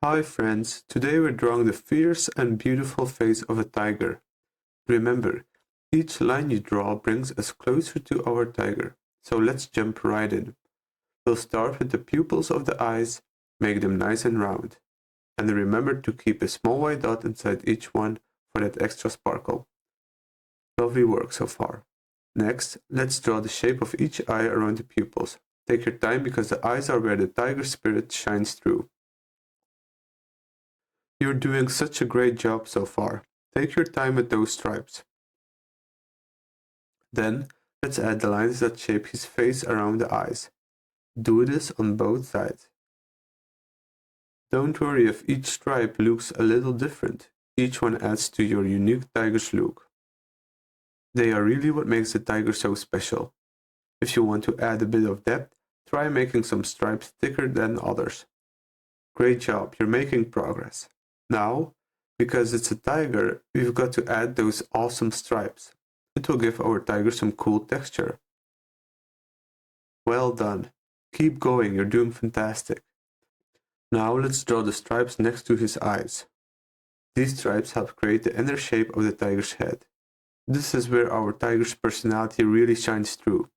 Hi friends, today we're drawing the fierce and beautiful face of a tiger. Remember, each line you draw brings us closer to our tiger, so let's jump right in. We'll start with the pupils of the eyes, make them nice and round. And remember to keep a small white dot inside each one for that extra sparkle. Lovely work so far. Next, let's draw the shape of each eye around the pupils. Take your time because the eyes are where the tiger spirit shines through. You're doing such a great job so far. Take your time with those stripes. Then, let's add the lines that shape his face around the eyes. Do this on both sides. Don't worry if each stripe looks a little different. Each one adds to your unique tiger's look. They are really what makes the tiger so special. If you want to add a bit of depth, try making some stripes thicker than others. Great job, you're making progress. Now, because it's a tiger, we've got to add those awesome stripes. It will give our tiger some cool texture. Well done. Keep going, you're doing fantastic. Now let's draw the stripes next to his eyes. These stripes help create the inner shape of the tiger's head. This is where our tiger's personality really shines through.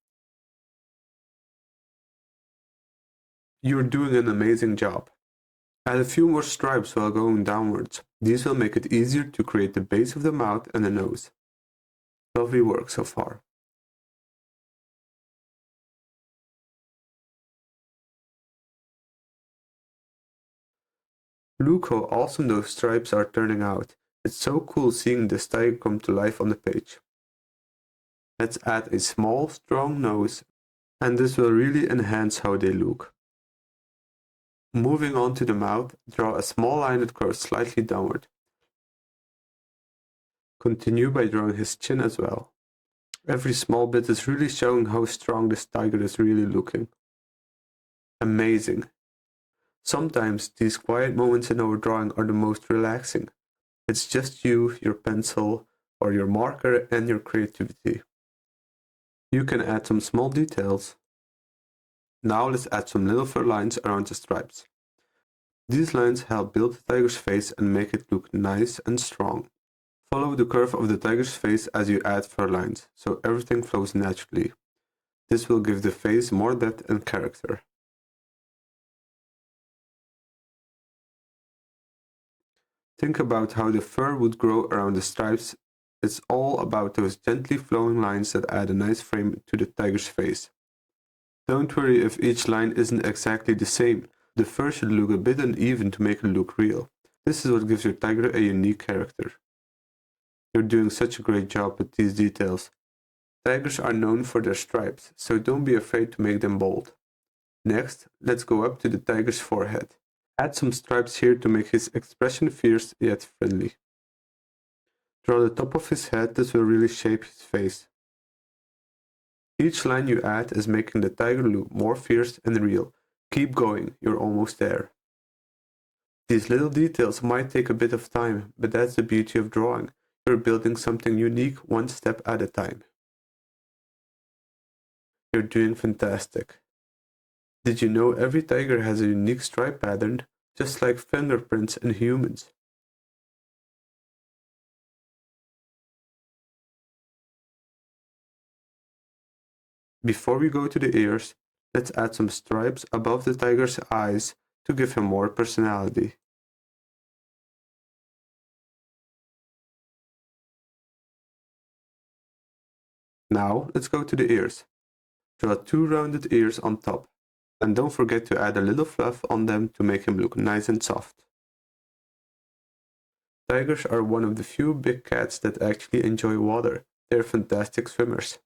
You're doing an amazing job. Add a few more stripes while going downwards. These will make it easier to create the base of the mouth and the nose. Lovely work so far. Look how awesome those stripes are turning out. It's so cool seeing this tiger come to life on the page. Let's add a small, strong nose, and this will really enhance how they look. Moving on to the mouth, draw a small line that curves slightly downward. Continue by drawing his chin as well. Every small bit is really showing how strong this tiger is really looking. Amazing. Sometimes these quiet moments in our drawing are the most relaxing. It's just you, your pencil, or your marker and your creativity. You can add some small details. Now let's add some little fur lines around the stripes. These lines help build the tiger's face and make it look nice and strong. Follow the curve of the tiger's face as you add fur lines, so everything flows naturally. This will give the face more depth and character. Think about how the fur would grow around the stripes. It's all about those gently flowing lines that add a nice frame to the tiger's face. Don't worry if each line isn't exactly the same. The fur should look a bit uneven to make it look real. This is what gives your tiger a unique character. You're doing such a great job with these details. Tigers are known for their stripes, so don't be afraid to make them bold. Next, let's go up to the tiger's forehead. Add some stripes here to make his expression fierce yet friendly. Draw the top of his head, this will really shape his face. Each line you add is making the tiger look more fierce and real. Keep going, you're almost there. These little details might take a bit of time, but that's the beauty of drawing. You're building something unique one step at a time. You're doing fantastic. Did you know every tiger has a unique stripe pattern, just like fingerprints in humans? Before we go to the ears, let's add some stripes above the tiger's eyes to give him more personality. Now, let's go to the ears. Draw 2 rounded ears on top, and don't forget to add a little fluff on them to make him look nice and soft. Tigers are one of the few big cats that actually enjoy water. They're fantastic swimmers.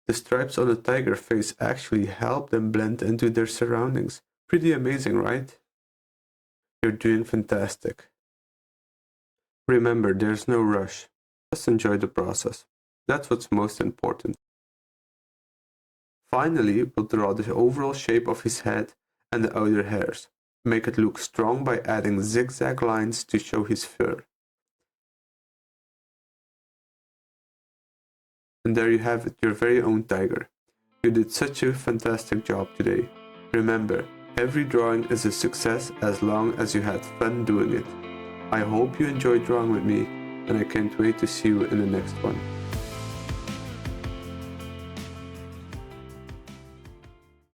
The stripes on the tiger face actually help them blend into their surroundings. Pretty amazing, right? You're doing fantastic. Remember, there's no rush. Just enjoy the process. That's what's most important. Finally, we'll draw the overall shape of his head and the outer hairs. Make it look strong by adding zigzag lines to show his fur. And there you have it, your very own tiger. You did such a fantastic job today. Remember, Every drawing is a success as long as you had fun doing it. I hope you enjoyed drawing with me, and I can't wait to see you in the next one.